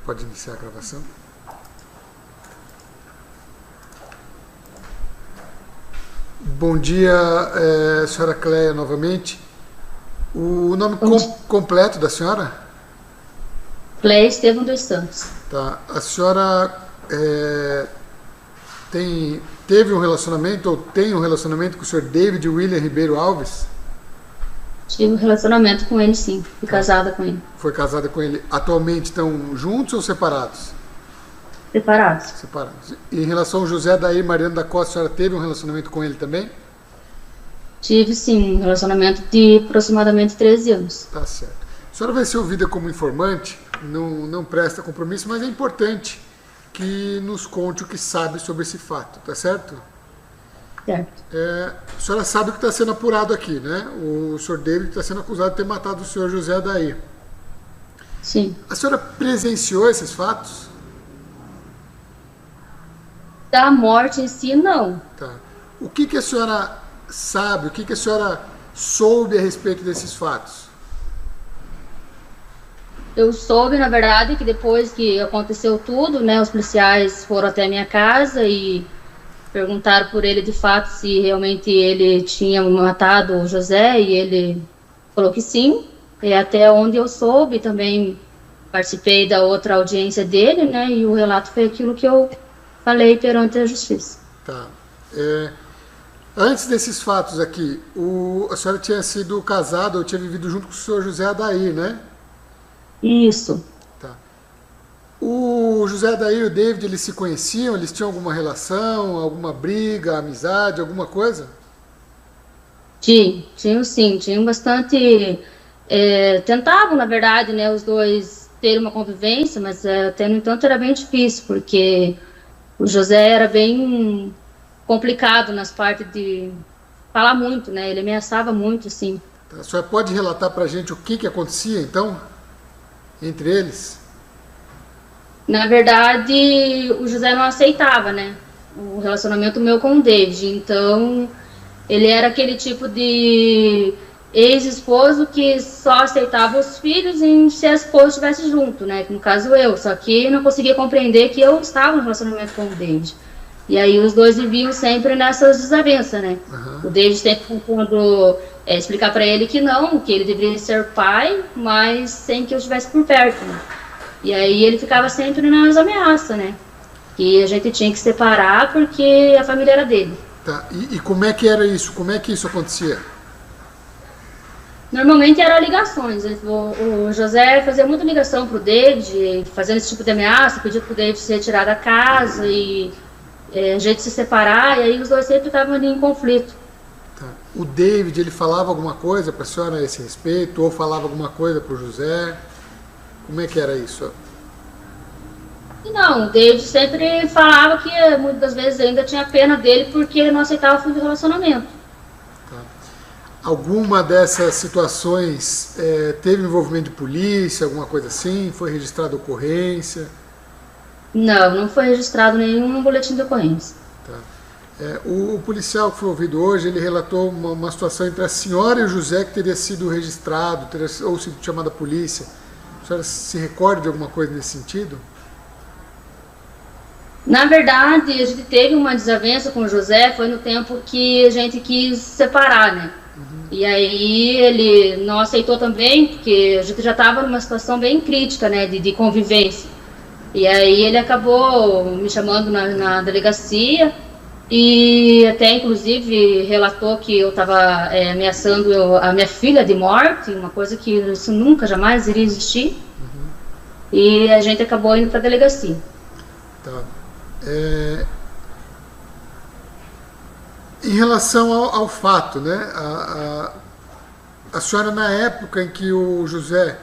Pode iniciar a gravação. Bom dia, senhora Cléia, novamente. O nome completo da senhora? Cléia Estevam dos Santos. Tá. A senhora teve um relacionamento ou tem um relacionamento com o senhor David William Ribeiro Alves? Tive um relacionamento com ele, sim. Fui casada com ele. Foi casada com ele. Atualmente estão juntos ou separados? Separados. Separados. E em relação ao José Adair Mariano da Costa, a senhora teve um relacionamento com ele também? Tive, sim, um relacionamento de aproximadamente 13 anos. Tá certo. A senhora vai ser ouvida como informante, não presta compromisso, mas é importante que nos conte o que sabe sobre esse fato, tá certo? Certo. A senhora sabe o que está sendo apurado aqui, né? O senhor David está sendo acusado de ter matado o senhor José Adair. Sim. A senhora presenciou esses fatos? Da morte em si, não. Tá. O que a senhora sabe, o que a senhora soube a respeito desses fatos? Eu soube, na verdade, que depois que aconteceu tudo, né, os policiais foram até a minha casa e perguntaram por ele de fato se realmente ele tinha matado o José, e ele falou que sim. E até onde eu soube, também participei da outra audiência dele, né, e o relato foi aquilo que eu falei perante a justiça. Tá. Antes desses fatos aqui, a senhora tinha sido casada ou tinha vivido junto com o senhor José Adair, né? Isso. Tá. O José Adair e o David, eles se conheciam? Eles tinham alguma relação, alguma briga, amizade, alguma coisa? Tinham sim, tinham bastante. Tentavam, na verdade, né, os dois terem uma convivência, mas até no entanto era bem difícil, porque o José era bem complicado nas partes de falar muito, né? Ele ameaçava muito, assim. A senhora pode relatar pra gente o que acontecia, então, entre eles? Na verdade, o José não aceitava, né, o relacionamento meu com o David. Então, ele era aquele tipo de ex-esposo que só aceitava os filhos em se a esposa estivesse junto, né? No caso eu, só que não conseguia compreender que eu estava no relacionamento com o David. E aí os dois viviam sempre nessas desavenças, né? Uhum. O David sempre tentando explicar para ele que não, que ele deveria ser pai, mas sem que eu estivesse por perto, né? E aí ele ficava sempre nas ameaças, né? Que a gente tinha que separar porque a família era dele. Tá. E como é que era isso? Como é que isso acontecia? Normalmente eram ligações. O José fazia muita ligação pro David, fazendo esse tipo de ameaça, pedia pro David se retirar da casa e a gente se separar, e aí os dois sempre estavam ali em conflito. Tá. O David, ele falava alguma coisa para a senhora a esse respeito, ou falava alguma coisa para o José? Como é que era isso? Não, o David sempre falava que muitas das vezes ainda tinha pena dele porque ele não aceitava o fim do relacionamento. Tá. Alguma dessas situações teve envolvimento de polícia, alguma coisa assim? Foi registrada ocorrência? Não foi registrado nenhum boletim de ocorrência. Tá. O policial que foi ouvido hoje, ele relatou uma situação entre a senhora e o José que teria sido registrado, ou sido chamada a polícia. A senhora se recorda de alguma coisa nesse sentido? Na verdade, a gente teve uma desavença com o José, foi no tempo que a gente quis separar, né? Uhum. E aí ele não aceitou também, porque a gente já estava numa situação bem crítica, né, de convivência. E aí ele acabou me chamando na delegacia e até inclusive relatou que eu estava ameaçando a minha filha de morte, uma coisa que isso nunca, jamais iria existir. Uhum. E a gente acabou indo para a delegacia. Tá. Em relação ao fato, né? A senhora, na época em que o José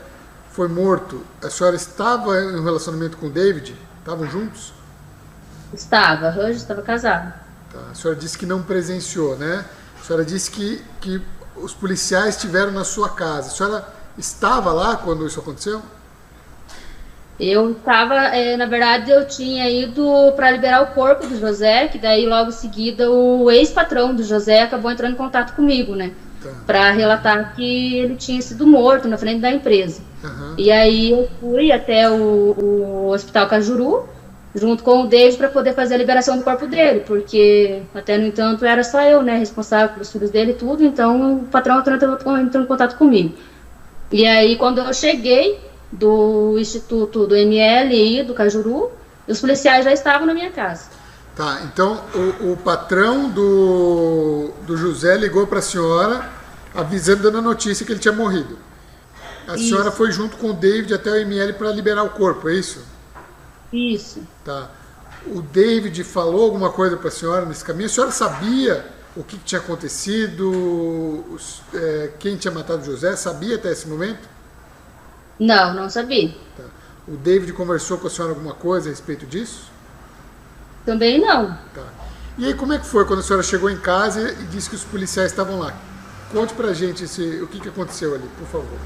foi morto, a senhora estava em um relacionamento com o David? Estavam juntos? Estava, a Ranja estava casada. Tá. A senhora disse que não presenciou, né? A senhora disse que os policiais estiveram na sua casa. A senhora estava lá quando isso aconteceu? Eu estava, na verdade, eu tinha ido para liberar o corpo do José, que daí logo em seguida o ex-patrão do José acabou entrando em contato comigo, né? para relatar que ele tinha sido morto na frente da empresa. E aí eu fui até o Hospital Cajuru, junto com o David, para poder fazer a liberação do corpo dele, porque, até no entanto, era só eu, né, responsável pelos filhos dele e tudo, então o patrão entrou em contato comigo. E aí, quando eu cheguei do Instituto do ML e do Cajuru, os policiais já estavam na minha casa. Tá, então o patrão do José ligou para a senhora, avisando, dando a notícia que ele tinha morrido. A senhora foi junto com o David até o ML para liberar o corpo, é isso? Isso. Tá. O David falou alguma coisa para a senhora nesse caminho? A senhora sabia o que tinha acontecido? Quem tinha matado o José? Sabia até esse momento? Não, não sabia. Tá. O David conversou com a senhora alguma coisa a respeito disso? Também não. Tá. E aí, como é que foi quando a senhora chegou em casa e disse que os policiais estavam lá? Conte pra gente o que aconteceu ali, por favor.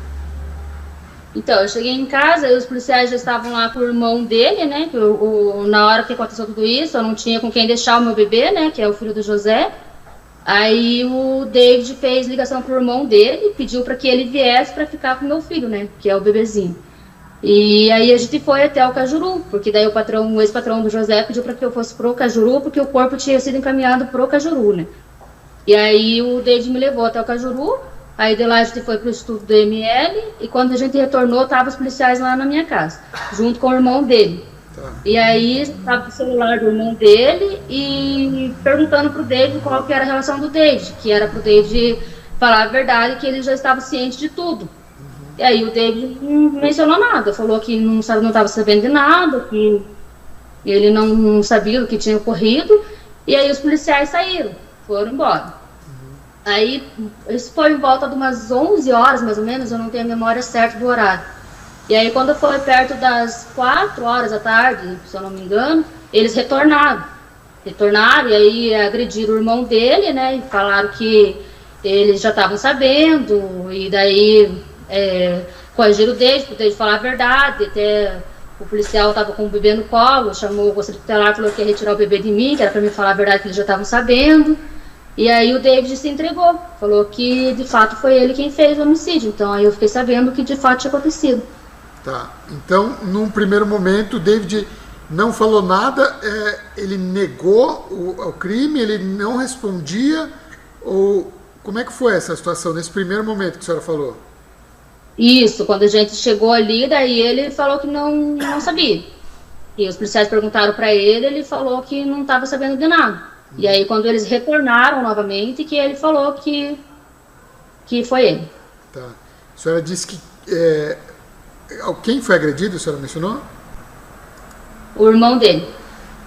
Então, eu cheguei em casa e os policiais já estavam lá com o irmão dele, né? Que na hora que aconteceu tudo isso, eu não tinha com quem deixar o meu bebê, né? Que é o filho do José. Aí o David fez ligação pro irmão dele, pediu para que ele viesse para ficar com o meu filho, né? Que é o bebezinho. E aí a gente foi até o Cajuru, porque daí o ex-patrão do José pediu para que eu fosse pro Cajuru, porque o corpo tinha sido encaminhado pro Cajuru, né? E aí o David me levou até o Cajuru, aí de lá a gente foi pro Instituto do ML, e quando a gente retornou, estavam os policiais lá na minha casa, junto com o irmão dele. E aí estava o celular do irmão dele e perguntando pro David qual que era a relação do David, que era pro David falar a verdade, que ele já estava ciente de tudo. E aí o David não mencionou nada, falou que não estava sabendo de nada, que ele não sabia o que tinha ocorrido, e aí os policiais saíram, foram embora. Aí isso foi em volta de umas 11 horas, mais ou menos, eu não tenho a memória certa do horário. E aí quando foi perto das 4 horas da tarde, se eu não me engano, eles retornaram, e aí agrediram o irmão dele, né, e falaram que eles já estavam sabendo, e daí coagiram o David falar a verdade. Até o policial estava com o bebê no colo, chamou o conselho tutelar, falou que ia retirar o bebê de mim, que era para me falar a verdade, que eles já estavam sabendo. E aí o David se entregou, falou que de fato foi ele quem fez o homicídio. Então aí eu fiquei sabendo que de fato tinha acontecido. Tá, então num primeiro momento o David não falou nada, ele negou o crime, ele não respondia, ou como é que foi essa situação nesse primeiro momento que a senhora falou? Isso, quando a gente chegou ali, daí ele falou que não sabia. E os policiais perguntaram para ele, ele falou que não estava sabendo de nada. E aí quando eles retornaram novamente, que ele falou que foi ele. Tá. A senhora disse que quem foi agredido, a senhora mencionou? O irmão dele.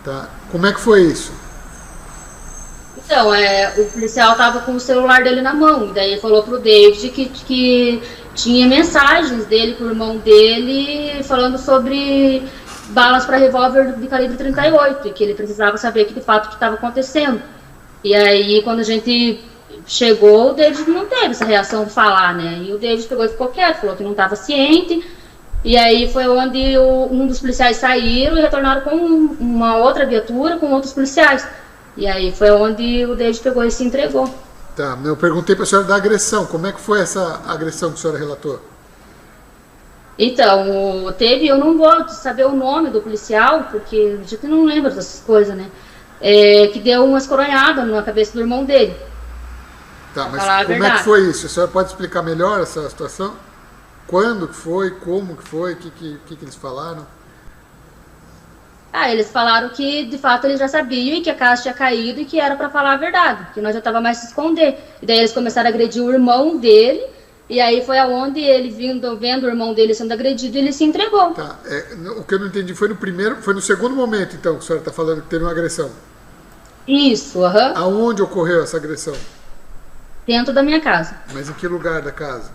Tá. Como é que foi isso? Então, o policial estava com o celular dele na mão, e daí ele falou pro David que tinha mensagens dele pro irmão dele falando sobre balas para revólver de calibre 38, e que ele precisava saber que de fato o que estava acontecendo. E aí, quando a gente chegou, o David não teve essa reação de falar, né? E o David pegou e ficou quieto, falou que não estava ciente. E aí foi onde um dos policiais saíram e retornaram com uma outra viatura com outros policiais. E aí foi onde o David pegou e se entregou. Tá, eu perguntei para a senhora da agressão. Como é que foi essa agressão que a senhora relatou? Então, eu não vou saber o nome do policial, porque a gente não lembra dessas coisas, né? Que deu umas coronhadas na cabeça do irmão dele. Tá, mas como é que foi isso? A senhora pode explicar melhor essa situação? Quando que foi? Como que foi? O que eles falaram? Eles falaram que de fato eles já sabiam e que a casa tinha caído e que era para falar a verdade, que nós já estava mais se esconder. E daí eles começaram a agredir o irmão dele, e aí foi aonde ele, vendo o irmão dele sendo agredido, ele se entregou. Tá, o que eu não entendi foi no segundo momento, então, que a senhora está falando que teve uma agressão. Isso, aham. Aonde ocorreu essa agressão? Dentro da minha casa. Mas em que lugar da casa?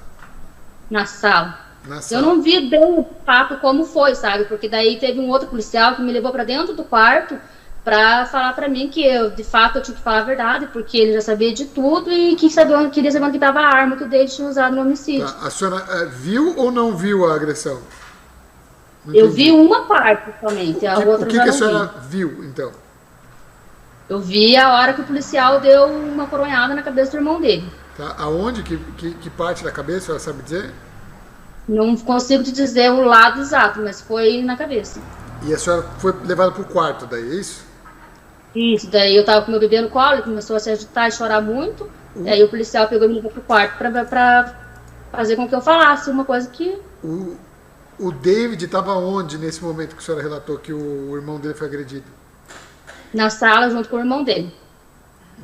Na sala. Na sala. Eu não vi bem o fato como foi, sabe? Porque daí teve um outro policial que me levou para dentro do quarto para falar para mim que de fato eu tinha que falar a verdade, porque ele já sabia de tudo e queria saber onde estava a arma que o David tinha usado no homicídio. Tá. A senhora viu ou não viu a agressão? Eu vi uma parte somente, a outra o que já a não senhora vi. viu, então? Eu vi a hora que o policial deu uma coronhada na cabeça do irmão dele. Tá? Aonde? Que parte da cabeça, a senhora sabe dizer? Não consigo te dizer o lado exato, mas foi na cabeça. E a senhora foi levada para o quarto daí, é isso? Isso, daí eu tava com meu bebê no colo, ele começou a se agitar e chorar muito. Aí o policial pegou e me levou pro quarto pra fazer com que eu falasse uma coisa que... O David estava onde nesse momento que a senhora relatou que o irmão dele foi agredido? Na sala, junto com o irmão dele.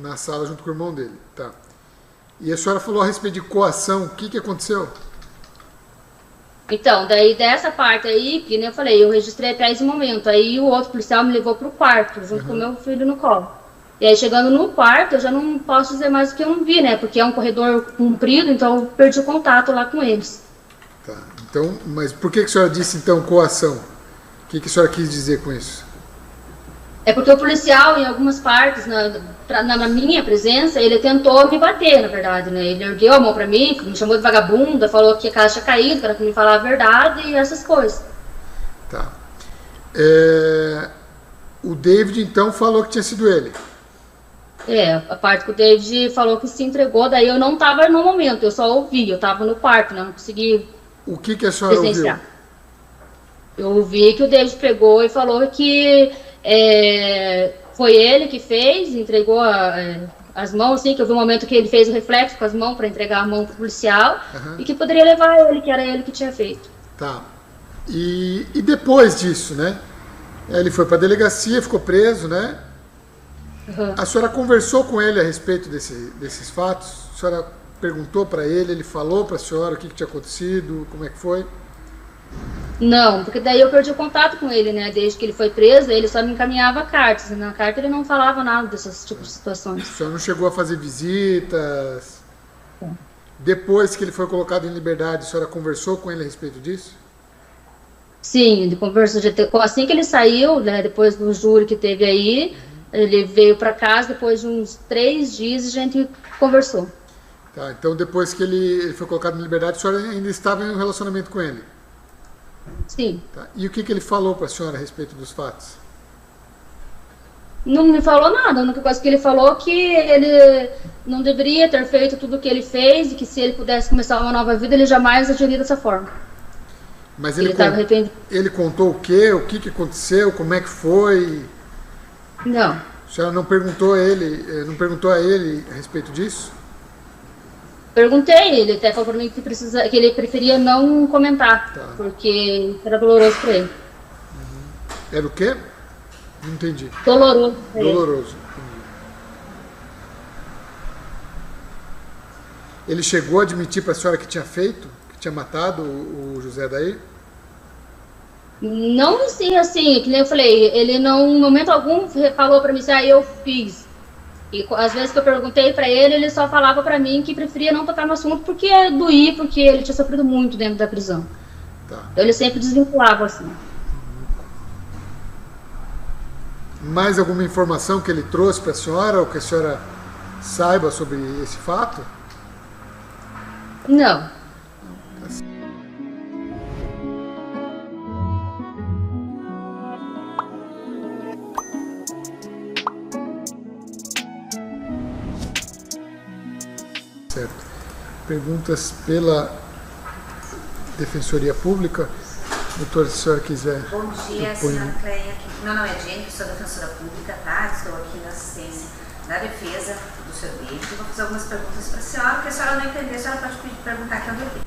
Na sala junto com o irmão dele, tá. E a senhora falou a respeito de coação, o que aconteceu? Então, daí dessa parte aí, que nem eu falei, eu registrei até esse momento. Aí o outro policial me levou pro quarto, junto com o meu filho no colo. E aí chegando no quarto, eu já não posso dizer mais o que eu não vi, né? Porque é um corredor comprido, então eu perdi o contato lá com eles. Tá, então, mas por que a senhora disse então coação? O que a senhora quis dizer com isso? É porque o policial, em algumas partes, na minha presença, ele tentou me bater, na verdade, né? Ele ergueu a mão pra mim, me chamou de vagabunda, falou que a casa tinha caído, para me falar a verdade e essas coisas. Tá. O David, então, falou que tinha sido ele. A parte que o David falou que se entregou, daí eu não tava no momento, eu só ouvi, eu tava no quarto, né? Não consegui O que a senhora presenciar. ouviu? Eu ouvi que o David pegou e falou que foi ele que fez, entregou as mãos, assim, que eu vi um momento que ele fez o reflexo com as mãos para entregar a mão pro policial, e que poderia levar ele, que era ele que tinha feito. Tá. E depois disso, né? Ele foi para a delegacia, ficou preso, né? A senhora conversou com ele a respeito desses fatos? A senhora perguntou para ele falou para a senhora o que tinha acontecido, como é que foi? Não, porque daí eu perdi o contato com ele, né? Desde que ele foi preso, ele só me encaminhava cartas. E na carta ele não falava nada desses tipos de situações. A senhora não chegou a fazer visitas? Depois que ele foi colocado em liberdade, a senhora conversou com ele a respeito disso? Sim, ele conversou. Assim que ele saiu, né, depois do júri que teve aí, ele veio para casa, depois de uns 3 dias a gente conversou. Tá, então depois que ele foi colocado em liberdade, a senhora ainda estava em um relacionamento com ele? Sim. Tá. E o que ele falou para a senhora a respeito dos fatos? Não me falou nada, a única coisa que ele falou é que ele não deveria ter feito tudo o que ele fez e que se ele pudesse começar uma nova vida, ele jamais agiria dessa forma. Mas ele estava arrependido. Ele contou o quê? O que aconteceu? Como é que foi? Não. A senhora não perguntou a ele a respeito disso? Perguntei, ele até falou para mim que ele preferia não comentar, porque era doloroso para ele. Era o quê? Não entendi. Doloroso. Doloroso. Ele chegou a admitir para a senhora que tinha feito, que tinha matado o José daí? Não assim, que nem eu falei, ele não, em momento algum, falou para mim assim, eu fiz. E às vezes que eu perguntei para ele só falava para mim que preferia não tocar no assunto porque doía, porque ele tinha sofrido muito dentro da prisão. Tá. Então ele sempre desvinculava assim. Mais alguma informação que ele trouxe para a senhora ou que a senhora saiba sobre esse fato? Não. Certo. Perguntas pela Defensoria Pública. Doutora, se a senhora quiser. Bom dia, senhora Cleia. Meu nome é Jenny, sou defensora pública, tá? Estou aqui na assistência da defesa do Sr. David. Vou fazer algumas perguntas para a senhora, porque a senhora não entender, a senhora pode perguntar aqui ao bebê.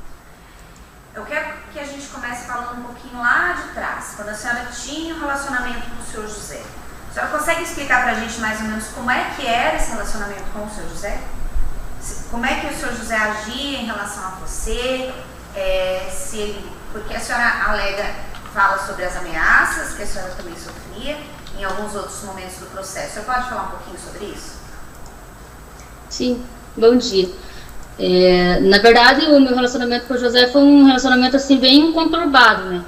Eu quero que a gente comece falando um pouquinho lá de trás, quando a senhora tinha um relacionamento com o Sr. José. A senhora consegue explicar para a gente mais ou menos como é que era esse relacionamento com o Sr. José? Como é que o Sr. José agia em relação a você? Porque a senhora fala sobre as ameaças que a senhora também sofria em alguns outros momentos do processo. A senhora pode falar um pouquinho sobre isso? Sim, bom dia. Na verdade, o meu relacionamento com o José foi um relacionamento assim bem conturbado, né?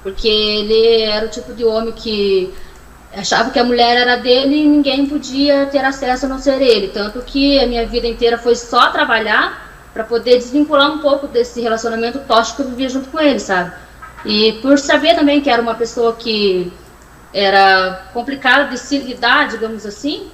Porque ele era o tipo de homem que achava que a mulher era dele e ninguém podia ter acesso a não ser ele. Tanto que a minha vida inteira foi só trabalhar para poder desvincular um pouco desse relacionamento tóxico que eu vivia junto com ele, sabe? E por saber também que era uma pessoa que era complicada de se lidar, digamos assim,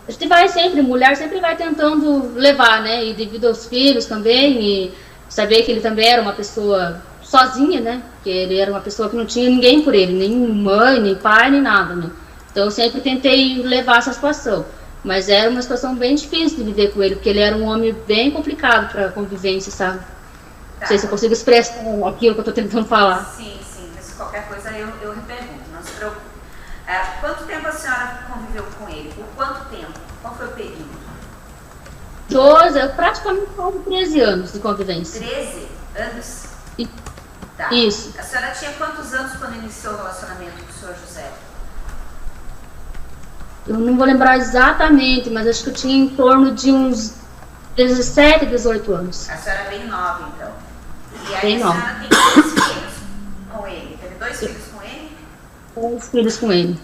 A gente vai sempre, mulher sempre vai tentando levar, né? E devido aos filhos também, e saber que ele também era uma pessoa sozinha, né? Que ele era uma pessoa que não tinha ninguém por ele, nem mãe, nem pai, nem nada, né? Então eu sempre tentei levar essa situação. Mas era uma situação bem difícil de viver com ele, porque ele era um homem bem complicado para convivência, sabe? Não sei se eu consigo expressar aquilo que eu estou tentando falar. Sim, mas qualquer coisa eu repergunto, não se preocupe. Quanto tempo a senhora conviveu com ele? Por quanto tempo? Qual foi o período? 12, praticamente quase 13 anos de convivência. 13 anos? Tá. Isso. A senhora tinha quantos anos quando iniciou o relacionamento com o senhor José? Eu não vou lembrar exatamente, mas acho que eu tinha em torno de uns 17, 18 anos. A senhora é bem nova, então. E aí bem a senhora nova. tem 2 filhos com ele? Teve 2 filhos com ele? 2 filhos com ele.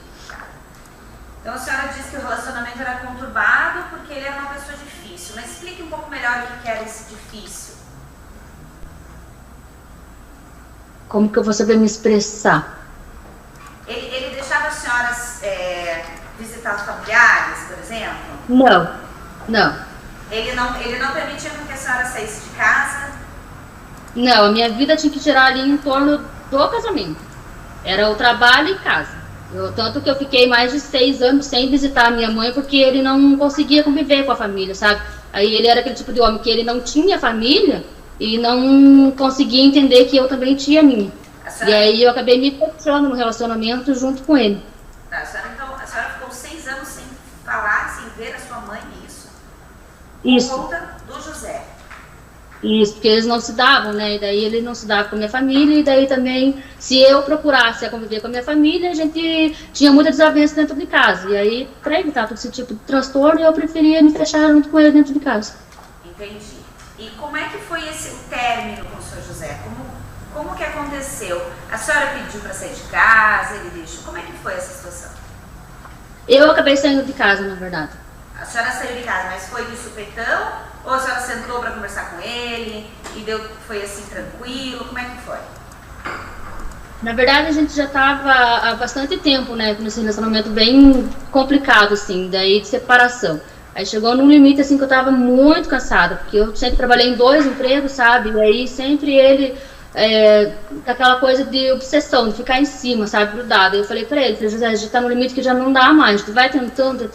Então a senhora disse que o relacionamento era conturbado porque ele era uma pessoa difícil. Mas explique um pouco melhor o que era esse difícil. Como que eu vou saber me expressar? Ele deixava as senhoras visitar os familiares, por exemplo? Não. Ele não permitia que a senhora saísse de casa? Não, a minha vida tinha que girar ali em torno do casamento. Era o trabalho e casa. Tanto que eu fiquei mais de 6 anos sem visitar a minha mãe, porque ele não conseguia conviver com a família, sabe? Aí ele era aquele tipo de homem que ele não tinha família e não conseguia entender que eu também tinha a minha. E aí eu acabei me fechando no relacionamento junto com ele. Tá, então a senhora ficou 6 anos sem falar, sem ver a sua mãe, isso? Isso. Por conta do José. Isso, porque eles não se davam, né? E daí ele não se dava com a minha família, e daí também, se eu procurasse conviver com a minha família, a gente tinha muita desavença dentro de casa. E aí, para evitar todo esse tipo de transtorno, eu preferia me fechar junto com ele dentro de casa. Entendi. E como é que foi o término com o senhor José? Como que aconteceu? A senhora pediu para sair de casa, ele deixou? Como é que foi essa situação? Eu acabei saindo de casa, na verdade. A senhora saiu de casa, mas foi de supetão? Ou a senhora sentou para conversar com ele e foi assim tranquilo? Como é que foi? Na verdade, a gente já estava há bastante tempo, né, nesse relacionamento bem complicado, assim, daí de separação. Aí chegou num limite, assim, que eu estava muito cansada, porque eu sempre trabalhei em 2 empregos, sabe? E aí sempre ele, aquela coisa de obsessão, de ficar em cima, sabe, grudado. Eu falei pra ele, José, a gente tá no limite que já não dá mais, a gente vai tentando,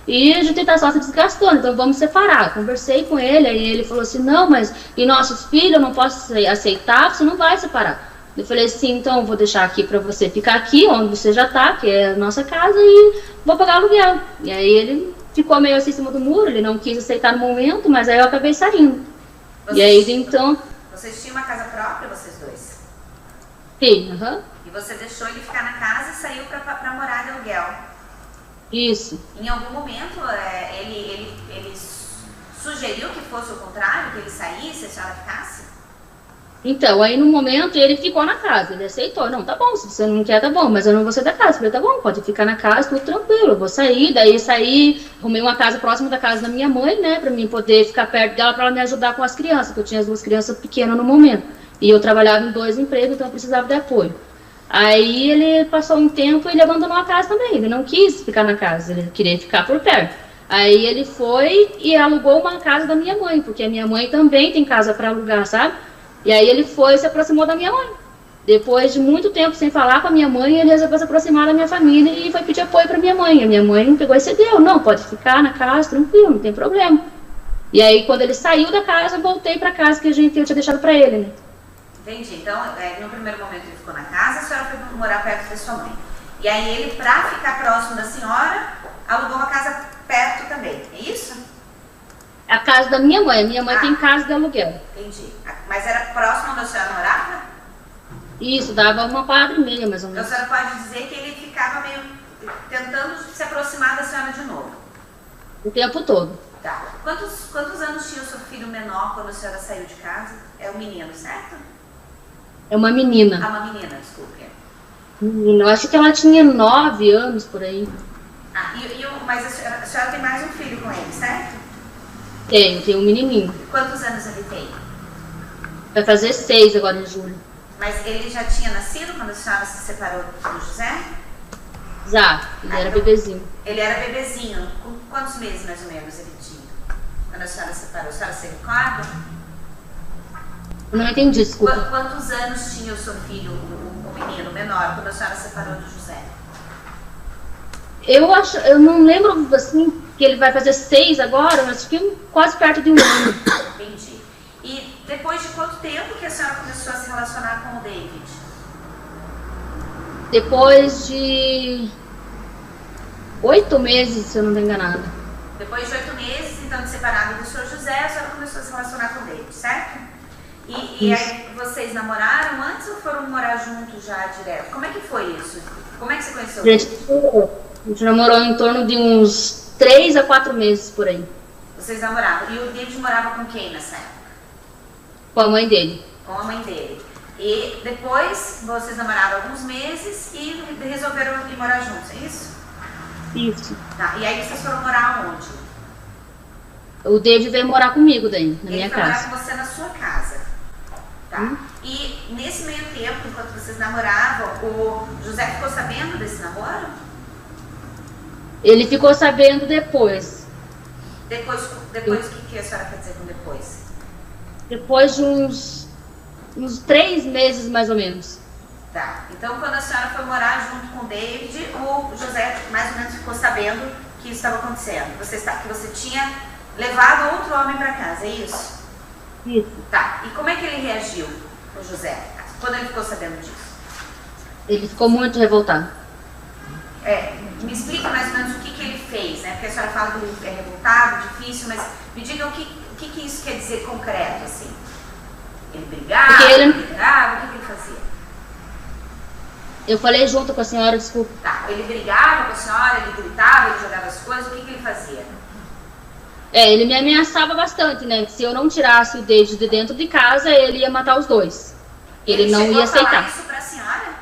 e a gente tá só se desgastando, então vamos separar. Conversei com ele, aí ele falou assim, não, mas e nossos filhos, eu não posso aceitar, você não vai separar. Eu falei assim, então vou deixar aqui pra você ficar aqui, onde você já tá, que é a nossa casa, e vou pagar aluguel. E aí ele ficou meio assim em cima do muro, ele não quis aceitar no momento, mas aí eu acabei saindo. E aí então... Vocês tinham uma casa própria, vocês dois? Sim, aham. E você deixou ele ficar na casa e saiu pra morar de aluguel? Isso. Em algum momento ele sugeriu que fosse o contrário, que ele saísse e a senhora ficasse? Então, aí no momento ele ficou na casa, ele aceitou, não, tá bom, se você não quer, tá bom, mas eu não vou sair da casa. Eu falei, tá bom, pode ficar na casa, tudo tranquilo, eu vou sair. Daí saí, arrumei uma casa próxima da casa da minha mãe, né, pra mim poder ficar perto dela, pra ela me ajudar com as crianças, porque eu tinha as 2 crianças pequenas no momento. E eu trabalhava em 2 empregos, então eu precisava de apoio. Aí ele passou um tempo e ele abandonou a casa também, ele não quis ficar na casa, ele queria ficar por perto. Aí ele foi e alugou uma casa da minha mãe, porque a minha mãe também tem casa pra alugar, sabe? E aí ele foi e se aproximou da minha mãe. Depois de muito tempo sem falar com a minha mãe, ele resolveu se aproximar da minha família e foi pedir apoio pra minha mãe. A minha mãe pegou e cedeu, não, pode ficar na casa, tranquilo, não tem problema. E aí quando ele saiu da casa, eu voltei pra casa que eu tinha deixado pra ele, né? Entendi. Então, no primeiro momento ele ficou na casa, a senhora foi morar perto da sua mãe. E aí ele, pra ficar próximo da senhora, alugou uma casa perto também, é isso? A casa da minha mãe tem casa de aluguel. Entendi. Mas era próximo onde a senhora morava? Isso, dava 1 quadra e meia, mais ou menos. Então a senhora pode dizer que ele ficava meio tentando se aproximar da senhora de novo? O tempo todo. Tá. Quantos anos tinha o seu filho menor quando a senhora saiu de casa? É um menino, certo? É uma menina. Ah, uma menina, desculpe. Menina, eu acho que ela tinha 9 anos, por aí. Ah, mas a senhora tem mais um filho com ele, certo? Tem um menininho. Quantos anos ele tem? Vai fazer 6 agora em julho. Mas ele já tinha nascido quando a senhora se separou do José? Já, ele era bebezinho. Ele era bebezinho. Com quantos meses, mais ou menos, ele tinha? Quando a senhora separou? A senhora se recorda? Eu não entendi, desculpa. Quantos anos tinha o seu filho, o menino menor, quando a senhora separou do José? Eu não lembro, assim, que ele vai fazer 6 agora, mas acho que quase perto de 1 ano. Entendi. E depois de quanto tempo que a senhora começou a se relacionar com o David? Depois de 8 meses, se eu não estou enganada. Depois de 8 meses, então, de separado do senhor José, a senhora começou a se relacionar com o David, certo? E aí vocês namoraram antes ou foram morar juntos já direto? Como é que foi isso? Como é que você conheceu o David? A gente namorou em torno de uns 3 a 4 meses por aí. Vocês namoravam. E o David morava com quem nessa época? Com a mãe dele. Com a mãe dele. E depois vocês namoraram alguns meses e resolveram ir morar juntos, é isso? Isso. Tá. E aí vocês foram morar onde? O David veio morar comigo daí, na minha casa. Ele foi morar com você na sua casa. Tá? E nesse meio tempo, enquanto vocês namoravam, o José ficou sabendo desse namoro? Ele ficou sabendo depois. Depois o que a senhora quer dizer com depois? Depois de uns 3 meses, mais ou menos. Tá. Então, quando a senhora foi morar junto com o David, o José mais ou menos ficou sabendo que isso estava acontecendo. Que você tinha levado outro homem para casa, é isso? Isso. Tá. E como é que ele reagiu, o José, quando ele ficou sabendo disso? Ele ficou muito revoltado. Me explica mais ou menos o que ele fez, né? Porque a senhora fala que ele é revoltado, difícil, mas me diga o que isso quer dizer concreto, assim. Ele brigava, o que ele fazia? Eu falei junto com a senhora, desculpa. Tá, ele brigava com a senhora, ele gritava, ele jogava as coisas, o que ele fazia? Ele me ameaçava bastante, né? Que se eu não tirasse o David de dentro de casa, ele ia matar os dois. Ele não ia aceitar. Ele chegou a falar isso pra senhora?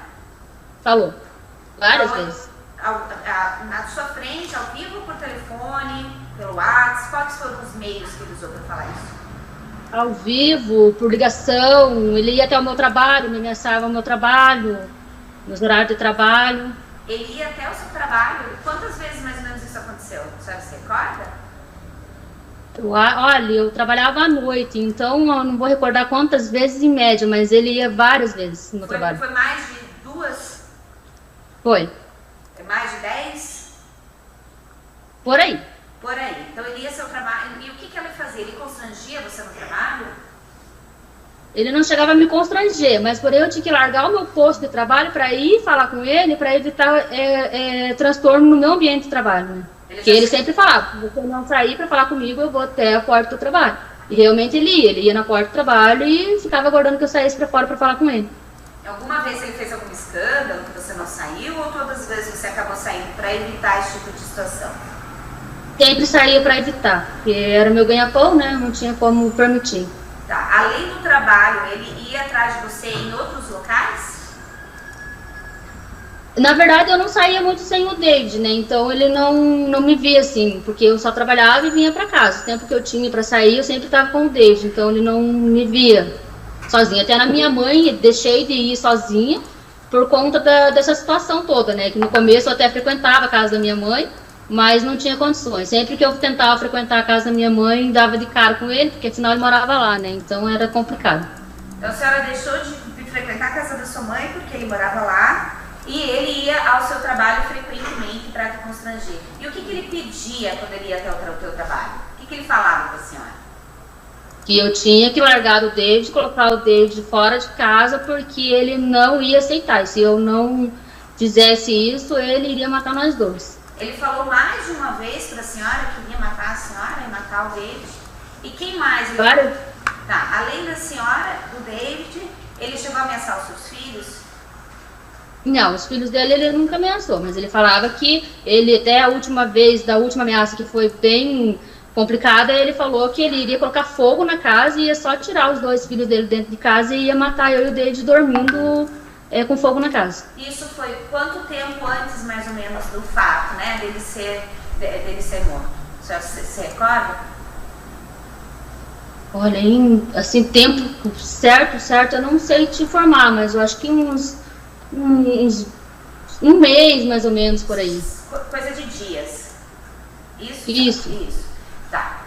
Falou. Várias vezes. Na sua frente, ao vivo, por telefone, pelo WhatsApp? Quais foram os meios que ele usou para falar isso? Ao vivo, por ligação, ele ia até o meu trabalho, me ameaçava o meu trabalho, meus horários de trabalho. Ele ia até o seu trabalho? Quantas vezes mais ou menos isso aconteceu? A senhora se recorda? Olha, eu trabalhava à noite, então eu não vou recordar quantas vezes em média, mas ele ia várias vezes no meu trabalho. Foi mais de 2? Foi. Mais de 10? Por aí. Por aí. Então ele ia ao seu trabalho. E o que ele fazia? Ele constrangia você no trabalho? Ele não chegava a me constranger, mas porém eu tinha que largar o meu posto de trabalho para ir falar com ele, para evitar transtorno no meu ambiente de trabalho. Né? Porque ele sempre falava, se você não sair para falar comigo, eu vou até a porta do trabalho. E realmente ele ia na porta do trabalho e ficava aguardando que eu saísse para fora para falar com ele. Alguma vez ele fez algum escândalo que você não saiu ou todas as vezes você acabou saindo para evitar esse tipo de situação? Sempre saía para evitar, porque era meu ganha-pão, né? Não tinha como permitir. Tá. Além do trabalho, ele ia atrás de você em outros locais? Na verdade, eu não saía muito sem o David, né? Então ele não me via assim, porque eu só trabalhava e vinha para casa. O tempo que eu tinha para sair, eu sempre estava com o David, então ele não me via sozinha. Até na minha mãe, deixei de ir sozinha por conta dessa situação toda, né? Que no começo eu até frequentava a casa da minha mãe, mas não tinha condições. Sempre que eu tentava frequentar a casa da minha mãe, dava de cara com ele, porque afinal ele morava lá, né? Então era complicado. Então a senhora deixou de frequentar a casa da sua mãe porque ele morava lá e ele ia ao seu trabalho frequentemente para te constranger. E o que ele pedia quando ele ia até o teu trabalho? O que ele falava para a senhora? Que eu tinha que largar o David, colocar o David fora de casa, porque ele não ia aceitar. E se eu não fizesse isso, ele iria matar nós dois. Ele falou mais de uma vez para a senhora que iria matar a senhora e matar o David? E quem mais? Claro. Tá, além da senhora, do David, ele chegou a ameaçar os seus filhos? Não, os filhos dele ele nunca ameaçou, mas ele falava que ele, até a última vez, da última ameaça que foi bem complicada, ele falou que ele iria colocar fogo na casa e ia só tirar os 2 filhos dele dentro de casa e ia matar eu e o David dormindo com fogo na casa. Isso foi quanto tempo antes, mais ou menos, do fato, né, dele ser morto? Você recorda? Olha, assim, tempo certo, eu não sei te informar, mas eu acho que uns um mês, mais ou menos, por aí. Coisa de dias. Isso? Isso. Tá.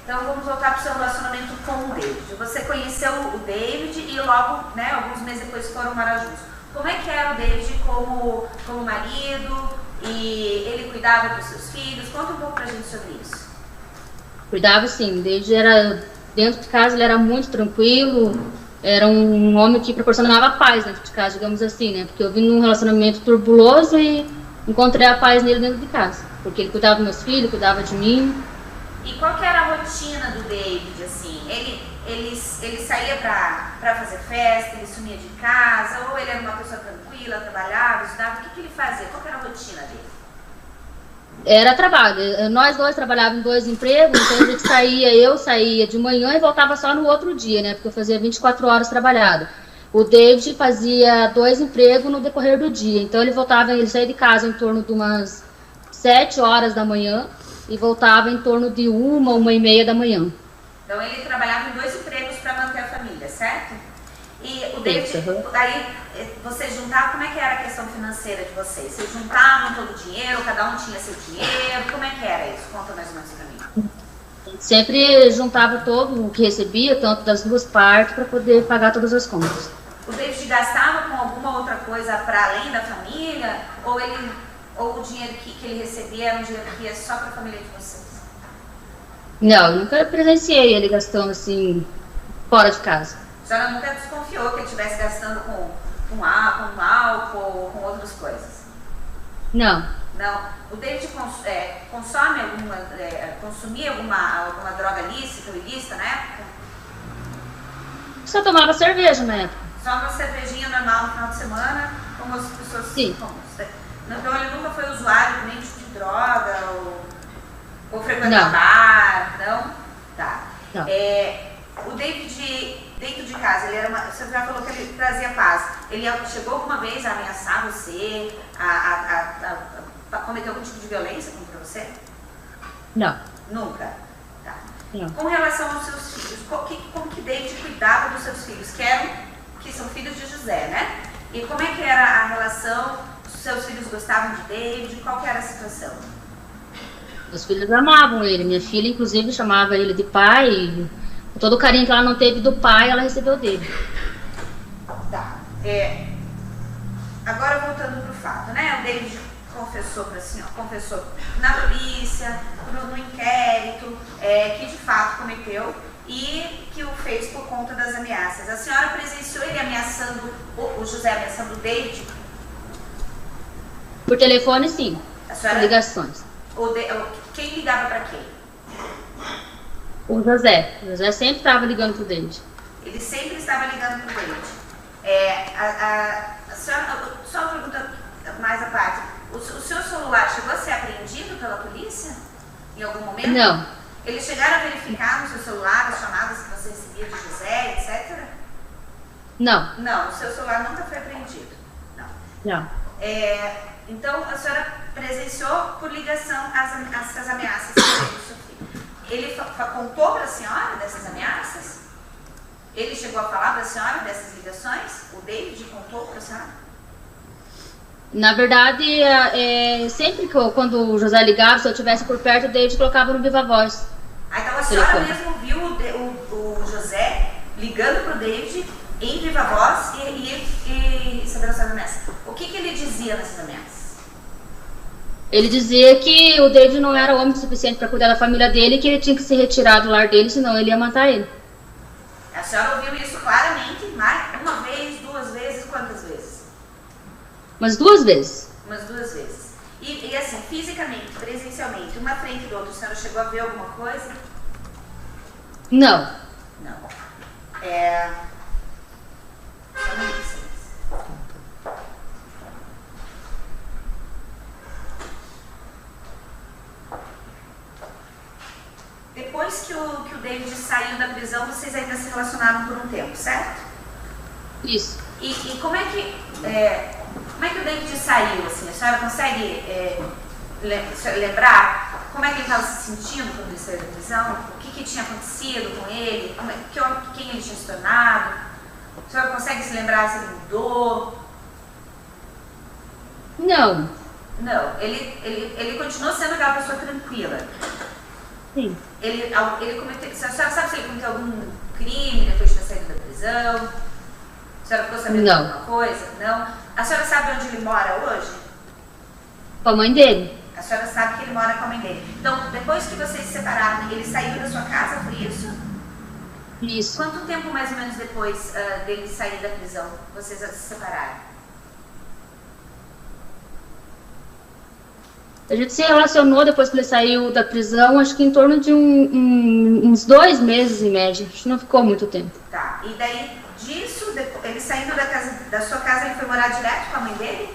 Então vamos voltar para o seu relacionamento com o David. Você conheceu o David e logo, né, alguns meses depois foram morar juntos. Como é que era o David como marido? E ele cuidava dos seus filhos? Conta um pouco pra gente sobre isso. Cuidava, sim. O David era, dentro de casa, ele era muito tranquilo. Era um homem que proporcionava paz dentro de casa, digamos assim, né? Porque eu vim num relacionamento turbuloso e encontrei a paz nele dentro de casa. Porque ele cuidava dos meus filhos, cuidava de mim. E qual que era a rotina do David, assim? Ele saía pra fazer festa, ele sumia de casa, ou ele era uma pessoa tranquila, trabalhava, estudava? O que ele fazia? Qual que era a rotina dele? Era trabalho. Nós dois trabalhávamos em 2 empregos, então a gente eu saía de manhã e voltava só no outro dia, né? Porque eu fazia 24 horas trabalhado. O David fazia 2 empregos no decorrer do dia. Então ele saía de casa em torno de umas 7 horas da manhã e voltava em torno de 1h30 da manhã. Então ele trabalhava em 2 empregos para manter a família, certo? E o David, aí você juntava, como é que era a questão financeira de vocês? Vocês juntavam todo o dinheiro, cada um tinha seu dinheiro, como é que era isso? Conta mais ou menos para mim. Sempre juntava todo o que recebia, tanto das 2 partes, para poder pagar todas as contas. O David gastava com alguma outra coisa para além da família? Ou o dinheiro que ele recebia era um dinheiro que ia só para a família de vocês? Não, eu nunca presenciei ele gastando assim, fora de casa. A senhora nunca desconfiou que ele estivesse gastando com álcool ou com outras coisas? Não. Não. O David consumia alguma droga lícita ou ilícita na época? Só tomava cerveja na época. Só uma cervejinha normal no final de semana, como as pessoas comum. Então ele nunca foi usuário de nenhum tipo de droga ou frequentar bar, não? Tá. Não. O David, dentro de casa, você já falou que ele trazia paz. Ele chegou alguma vez a ameaçar você, a cometer algum tipo de violência contra você? Não. Nunca? Tá. Não. Com relação aos seus filhos, como que David cuidava dos seus filhos? Que são filhos de José, né? E como é que era a relação? Os seus filhos gostavam de David? Qual que era a situação? Os filhos amavam ele. Minha filha, inclusive, chamava ele de pai. E todo o carinho que ela não teve do pai, ela recebeu dele. Tá. Agora voltando para o fato, né? O David confessou para a senhora, confessou na polícia, no inquérito, que de fato cometeu e que o fez por conta das ameaças. A senhora presenciou ele ameaçando, o José ameaçando o David? Por telefone, sim. A senhora, por ligações. Quem ligava para quem? O José. O José sempre estava ligando pro David. Ele sempre estava ligando pro David. A senhora, só uma pergunta mais à parte. O seu celular chegou a ser apreendido pela polícia? Em algum momento? Não. Eles chegaram a verificar no seu celular as chamadas que você recebia de José, etc? Não. Não, o seu celular nunca foi apreendido. Não. Então, a senhora presenciou por ligação essas ameaças que teve do seu filho. Ele contou para a senhora dessas ameaças? Ele chegou a falar para a senhora dessas ligações? O David contou para a senhora? Na verdade, sempre quando o José ligava, se eu estivesse por perto, o David colocava no viva voz. Então a senhora mesmo viu o José ligando para o David em viva voz e sabendo essas ameaças. O que ele dizia nessas ameaças? Ele dizia que o David não era homem suficiente para cuidar da família dele e que ele tinha que se retirar do lar dele, senão ele ia matar ele. A senhora ouviu isso claramente, uma vez, 2 vezes, quantas vezes? Umas 2 vezes. Umas 2 vezes. E assim, fisicamente, presencialmente, uma frente do outro, a senhora chegou a ver alguma coisa? Não. Não. Só um minuto. Depois que o David saiu da prisão, vocês ainda se relacionaram por um tempo, certo? Isso. E como é que o David saiu, assim? A senhora consegue lembrar como é que ele estava se sentindo quando ele saiu da prisão? O que tinha acontecido com ele? Quem ele tinha se tornado? A senhora consegue se lembrar se ele mudou? Não. Não, ele continua sendo aquela pessoa tranquila. Sim. Ele cometeu, a senhora sabe se ele cometeu algum crime depois de ter saído da prisão? A senhora ficou sabendo de Não. alguma coisa? Não. A senhora sabe onde ele mora hoje? Com a mãe dele? A senhora sabe que ele mora com a mãe dele. Então, depois que vocês se separaram, ele saiu da sua casa, por isso? Isso. Quanto tempo mais ou menos depois dele sair da prisão, vocês se separaram? A gente se relacionou depois que ele saiu da prisão, acho que em torno de uns 2 meses em média. Acho que não ficou muito tempo. Tá. E daí disso, ele saindo da sua casa, ele foi morar direto com a mãe dele?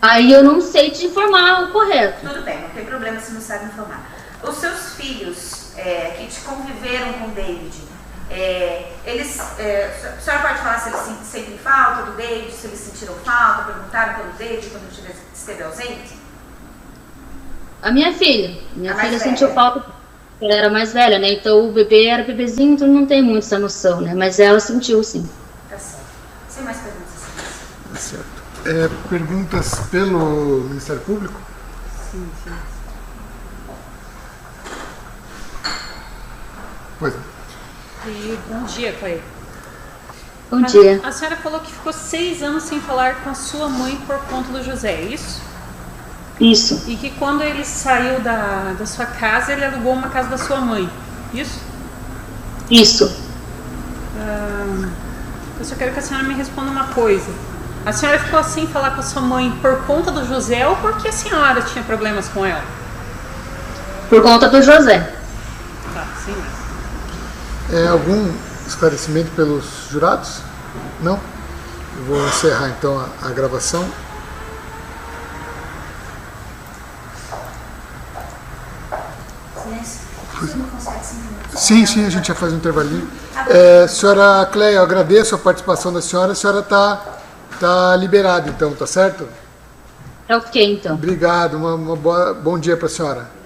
Aí eu não sei te informar o correto. Tudo bem, não tem problema se não sabe informar. Os seus filhos que te conviveram com o David, a senhora pode falar se eles sentem falta do David, se eles sentiram falta, perguntaram pelo David quando ele esteve ausente? A minha filha mais sentiu velha. falta, ela era mais velha, né? Então o bebê era bebezinho, então não tem muito essa noção, né? Mas ela sentiu, sim. Tá certo. Sem mais perguntas. Tá certo. Perguntas pelo Ministério Público? Sim. Pois não. E bom dia, Clay. Bom dia. A senhora falou que ficou 6 anos sem falar com a sua mãe por conta do José, é isso? Isso. E que quando ele saiu da sua casa, ele alugou uma casa da sua mãe, isso? Isso. Eu só quero que a senhora me responda uma coisa. A senhora ficou sem falar com a sua mãe por conta do José ou porque a senhora tinha problemas com ela? Por conta do José. Tá, sim. Algum esclarecimento pelos jurados? Não? Eu vou encerrar então a gravação. Silêncio. Você não consegue 5 minutos? Sim, a gente já faz um intervalinho. Senhora Cleia, eu agradeço a participação da senhora. A senhora está liberada então, tá certo? É o que então? Obrigado, bom dia para a senhora.